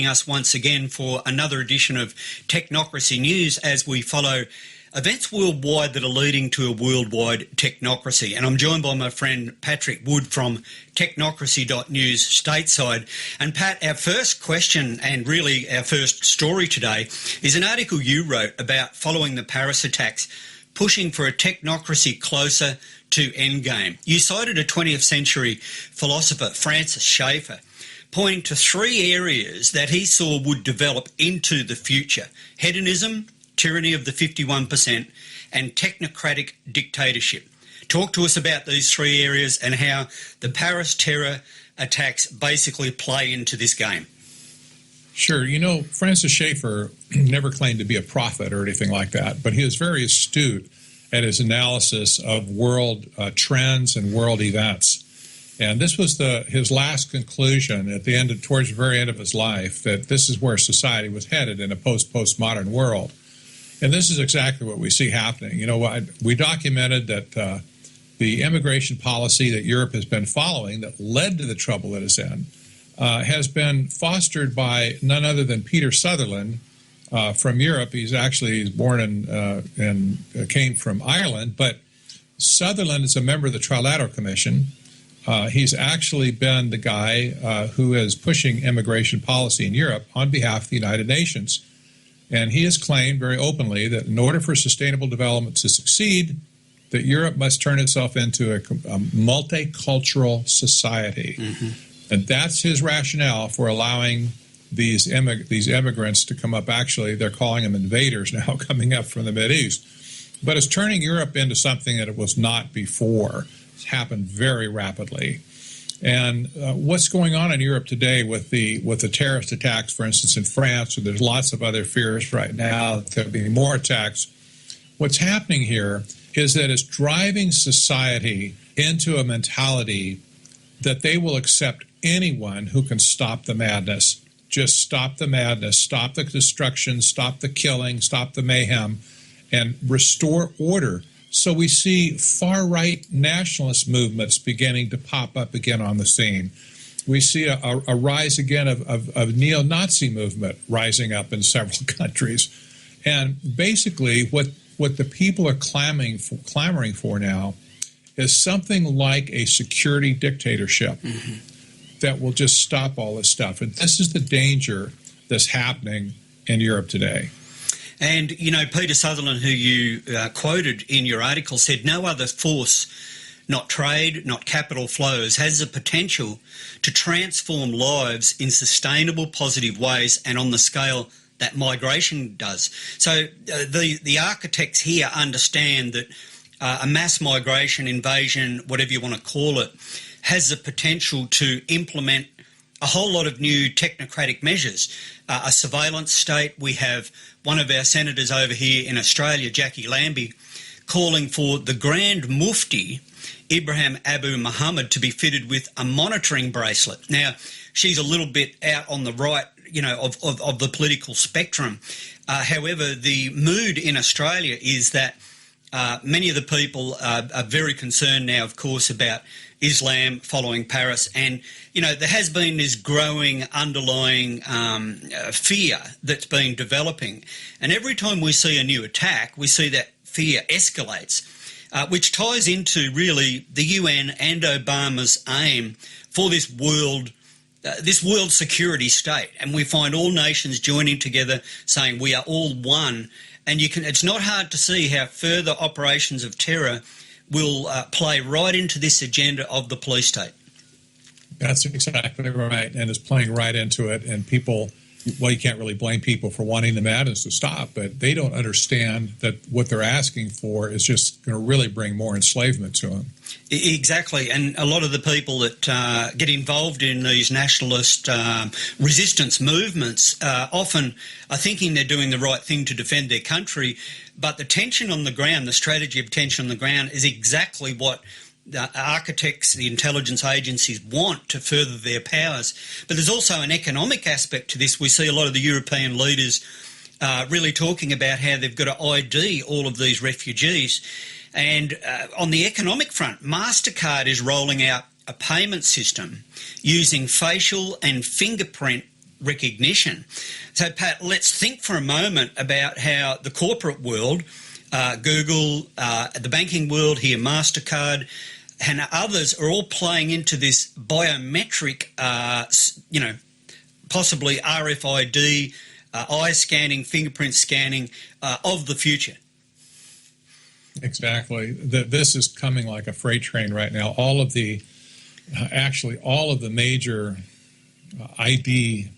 Us once again for another edition of Technocracy News as we follow events worldwide that are leading to a worldwide technocracy. And I'm joined by my friend Patrick Wood from technocracy.news stateside. And Pat, our first question and really our first story today is an article you wrote about following the Paris attacks, pushing for a technocracy closer to endgame. You cited a 20th century philosopher, Francis Schaeffer, pointing to three areas that he saw would develop into the future: hedonism, tyranny of the 51%, and technocratic dictatorship. Talk to us about these three areas and how the Paris terror attacks basically play into this game. Sure. You know, Francis Schaeffer never claimed to be a prophet or anything like that, but he was very astute at his analysis of world trends and world events. And this was his last conclusion at the end, towards the very end of his life, that this is where society was headed in a postmodern world. And this is exactly what we see happening. You know, we documented that the immigration policy that Europe has been following that led to the trouble that it's in has been fostered by none other than Peter Sutherland from Europe. He's born and came from Ireland, but Sutherland is a member of the Trilateral Commission. He's actually been the guy who is pushing immigration policy in Europe on behalf of the United Nations. And he has claimed very openly that in order for sustainable development to succeed, that Europe must turn itself into a multicultural society. Mm-hmm. And that's his rationale for allowing these immigrants to come up. Actually, they're calling them invaders now, coming up from the Mideast. But it's turning Europe into something that it was not before. It's happened very rapidly. And what's going on in Europe today with the terrorist attacks, for instance, in France, or there's lots of other fears right now that there'll be more attacks. What's happening here is that it's driving society into a mentality that they will accept anyone who can stop the madness. Just stop the madness, stop the destruction, stop the killing, stop the mayhem, and restore order. So we see far-right nationalist movements beginning to pop up again on the scene. We see a rise again of neo-Nazi movement rising up in several countries. And basically what the people are clamoring for now is something like a security dictatorship that will just stop all this stuff. And this is the danger that's happening in Europe today. And, you know, Peter Sutherland, who you quoted in your article, said no other force, not trade, not capital flows, has the potential to transform lives in sustainable, positive ways and on the scale that migration does. So the architects here understand that a mass migration, invasion, whatever you want to call it, has the potential to implement a whole lot of new technocratic measures. A surveillance state. We have one of our senators over here in Australia, Jackie Lambie, calling for the Grand Mufti, Ibrahim Abu Muhammad, to be fitted with a monitoring bracelet. Now, she's a little bit out on the right, you know, of the political spectrum. However, the mood in Australia is that many of the people are very concerned now, of course, about Islam following Paris. And, you know, there has been this growing underlying fear that's been developing. And every time we see a new attack, we see that fear escalates, which ties into really the UN and Obama's aim for this world security state. And we find all nations joining together saying we are all one. And it's not hard to see how further operations of terror will play right into this agenda of the police state. That's exactly right, and it's playing right into it. And people, well, you can't really blame people for wanting the madness to stop, but they don't understand that what they're asking for is just going to really bring more enslavement to them. Exactly, and a lot of the people that get involved in these nationalist resistance movements often are thinking they're doing the right thing to defend their country, but the tension on the ground, the strategy of tension on the ground, is exactly what the architects, the intelligence agencies want to further their powers. But there's also an economic aspect to this. We see a lot of the European leaders really talking about how they've got to ID all of these refugees. And on the economic front, MasterCard is rolling out a payment system using facial and fingerprint recognition. So, Pat, let's think for a moment about how the corporate world, Google, the banking world here, MasterCard, and others are all playing into this biometric, possibly RFID, eye scanning, fingerprint scanning of the future. Exactly. This is coming like a freight train right now. All of the major ID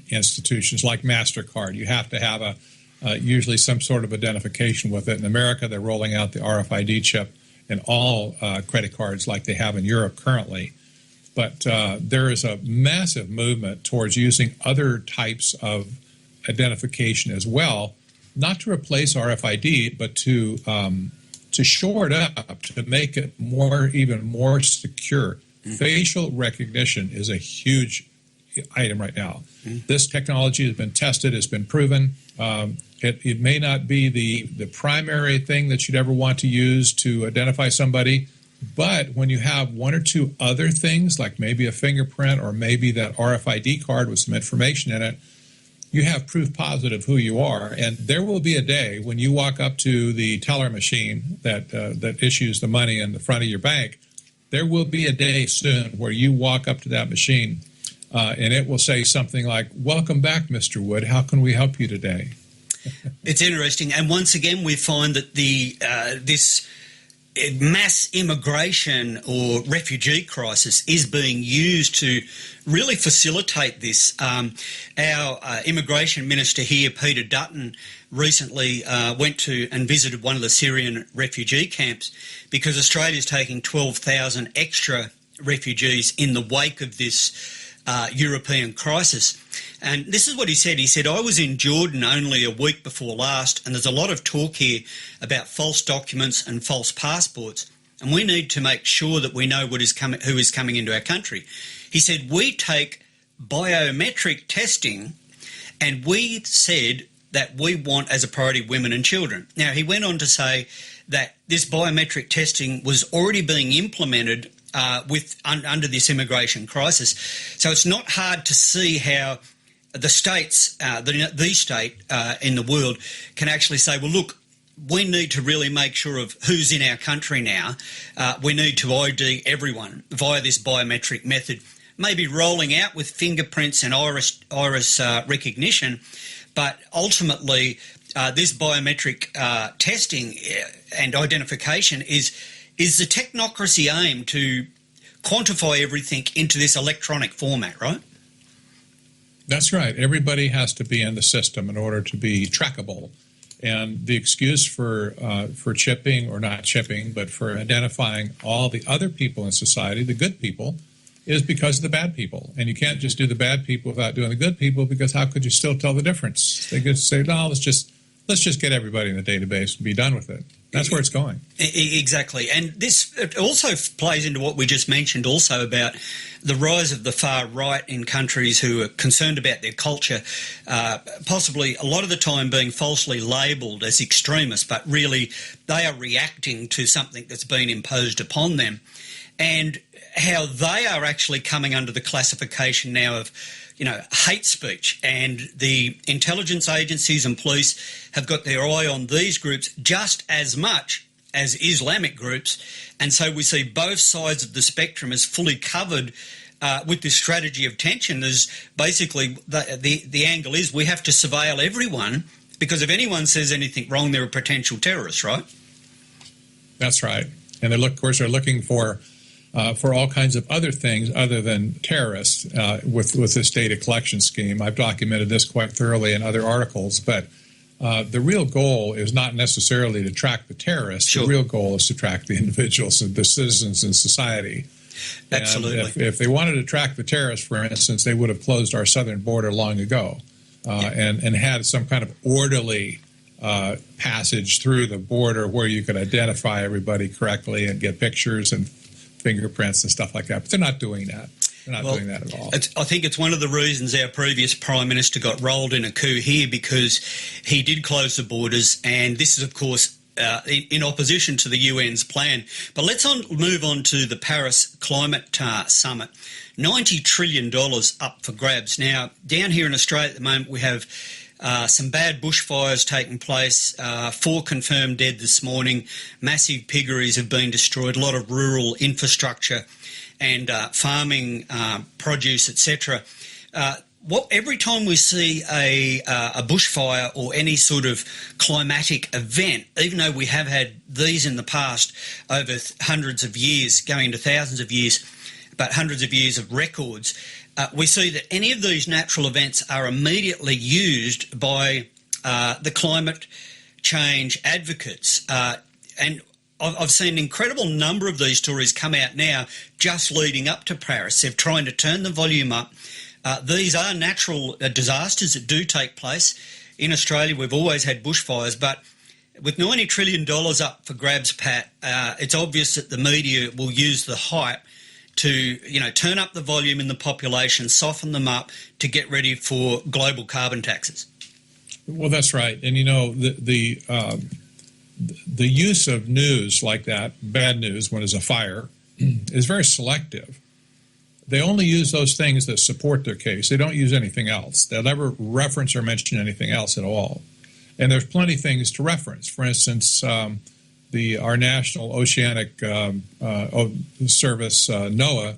institutions like MasterCard, you have to have usually some sort of identification with it. In America, they're rolling out the RFID chip in all credit cards like they have in Europe currently. But there is a massive movement towards using other types of identification as well, not to replace RFID, but to shore it up, to make it even more secure. Facial recognition is a huge item right now. This technology has been tested, has been proven. It may not be the primary thing that you'd ever want to use to identify somebody, but when you have one or two other things, like maybe a fingerprint or maybe that RFID card with some information in it, you have proof positive who you are. And there will be a day when you walk up to the teller machine that issues the money in the front of your bank. There will be a day soon where you walk up to that machine and it will say something like, "Welcome back, Mr. Wood. How can we help you today?" It's interesting. And once again, we find that this mass immigration or refugee crisis is being used to really facilitate this. Our immigration minister here, Peter Dutton, recently went to and visited one of the Syrian refugee camps because Australia is taking 12,000 extra refugees in the wake of this European crisis. And this is what he said. He said, "I was in Jordan only a week before last, and there's a lot of talk here about false documents and false passports, and we need to make sure that we know who is coming into our country." He said, "We take biometric testing, and we said that we want as a priority women and children." Now, he went on to say that this biometric testing was already being implemented under this immigration crisis. So it's not hard to see how the states, the state in the world can actually say, well, look, we need to really make sure of who's in our country now. We need to ID everyone via this biometric method, maybe rolling out with fingerprints and iris recognition. But ultimately, this biometric testing and identification is the technocracy aim to quantify everything into this electronic format, right? That's right. Everybody has to be in the system in order to be trackable. And the excuse for chipping, or not chipping, but for identifying all the other people in society, the good people, is because of the bad people. And you can't just do the bad people without doing the good people, because how could you still tell the difference? They could say, no, let's just get everybody in the database and be done with it. That's where it's going. Exactly. And this also plays into what we just mentioned also about the rise of the far right in countries who are concerned about their culture, possibly a lot of the time being falsely labelled as extremists, but really they are reacting to something that's been imposed upon them, and how they are actually coming under the classification now of hate speech, and the intelligence agencies and police have got their eye on these groups just as much as Islamic groups. And so we see both sides of the spectrum as fully covered with this strategy of tension. As basically the angle is we have to surveil everyone, because if anyone says anything wrong, they're a potential terrorist, right? That's right. And they're looking for all kinds of other things other than terrorists with this data collection scheme. I've documented this quite thoroughly in other articles, but the real goal is not necessarily to track the terrorists. Sure. The real goal is to track the individuals and the citizens in society. Absolutely. And if they wanted to track the terrorists, for instance, they would have closed our southern border long ago and had some kind of orderly passage through the border where you could identify everybody correctly and get pictures and fingerprints and stuff like that. But they're not doing that. They're not doing that at all. I think it's one of the reasons our previous Prime Minister got rolled in a coup here, because he did close the borders, and this is, of course, in opposition to the UN's plan. But let's move on to the Paris Climate Summit. $90 trillion up for grabs. Now, down here in Australia at the moment, we have some bad bushfires taking place, 4 confirmed dead this morning, massive piggeries have been destroyed, a lot of rural infrastructure and farming produce, etc. Every time we see a bushfire or any sort of climatic event, even though we have had these in the past over hundreds of years, going into thousands of years, but hundreds of years of records, we see that any of these natural events are immediately used by the climate change advocates. And I've seen an incredible number of these stories come out now just leading up to Paris. They're trying to turn the volume up. These are natural disasters that do take place. In Australia, we've always had bushfires, but with $90 trillion up for grabs, Pat, it's obvious that the media will use the hype to, turn up the volume in the population, soften them up to get ready for global carbon taxes. Well, that's right. And, the use of news like that, bad news when there's a fire, is very selective. They only use those things that support their case. They don't use anything else. They'll never reference or mention anything else at all. And there's plenty of things to reference. For instance, our National Oceanic Service, NOAA,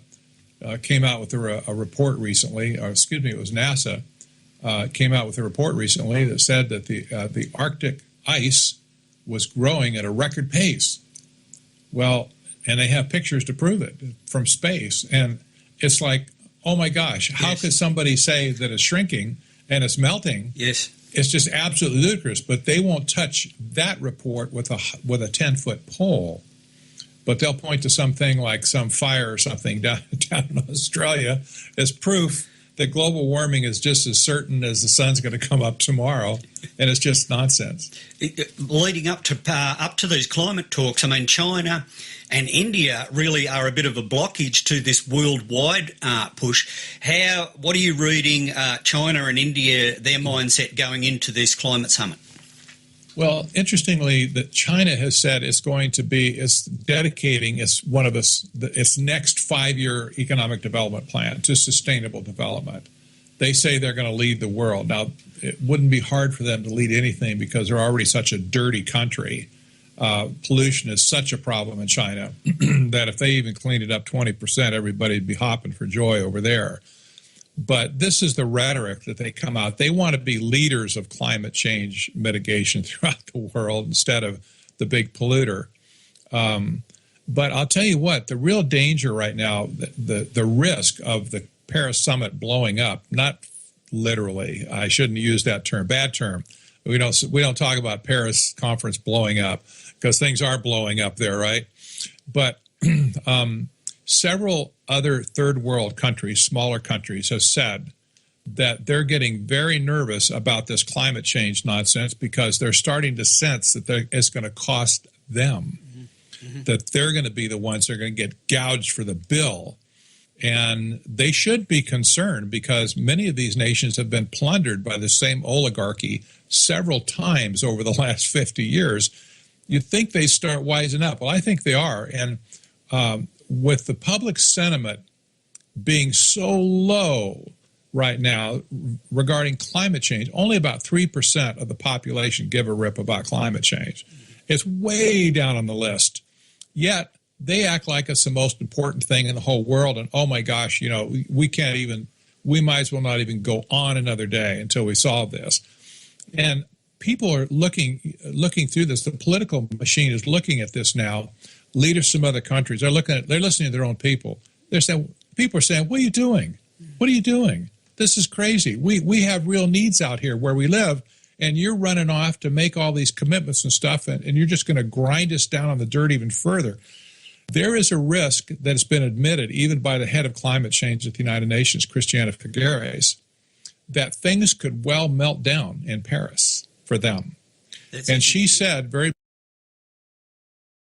came out with a report recently, or excuse me, it was NASA, came out with a report recently that said that the Arctic ice was growing at a record pace. Well, and they have pictures to prove it from space. And it's like, oh my gosh, how could somebody say that it's shrinking and it's melting? Yes. It's just absolutely ludicrous, but they won't touch that report with a 10-foot pole. But they'll point to something like some fire or something down in Australia as proof that global warming is just as certain as the sun's going to come up tomorrow, and it's just nonsense. Leading up to these climate talks, I mean, China and India really are a bit of a blockage to this worldwide push. What are you reading China and India, their mindset going into this climate summit? Well, interestingly, that China has said it's dedicating its next 5-year economic development plan to sustainable development. They say they're going to lead the world. Now, it wouldn't be hard for them to lead anything because they're already such a dirty country. Pollution is such a problem in China that if they even cleaned it up 20%, everybody'd be hopping for joy over there. But this is the rhetoric that they come out. They want to be leaders of climate change mitigation throughout the world instead of the big polluter. But I'll tell you what, the real danger right now, the risk of the Paris summit blowing up, not literally, I shouldn't use that term, bad term. We don't talk about Paris conference blowing up because things are blowing up there, right? But several other third world countries, smaller countries, have said that they're getting very nervous about this climate change nonsense because they're starting to sense that it's going to cost them, that they're going to be the ones that are going to get gouged for the bill. And they should be concerned because many of these nations have been plundered by the same oligarchy several times over the last 50 years. You'd think they start wising up. Well, I think they are. And with the public sentiment being so low right now regarding climate change, only about 3% of the population give a rip about climate change. It's way down on the list. Yet they act like it's the most important thing in the whole world. And oh my gosh, we might as well not even go on another day until we solve this. And people are looking through this. The political machine is looking at this now. Leaders from other countries they're listening to their own people. People are saying, what are you doing? What are you doing? This is crazy. We have real needs out here where we live, and you're running off to make all these commitments and stuff, and you're just going to grind us down on the dirt even further. There is a risk that has been admitted, even by the head of climate change at the United Nations, Christiana Figueres, that things could well melt down in Paris for them. And she said very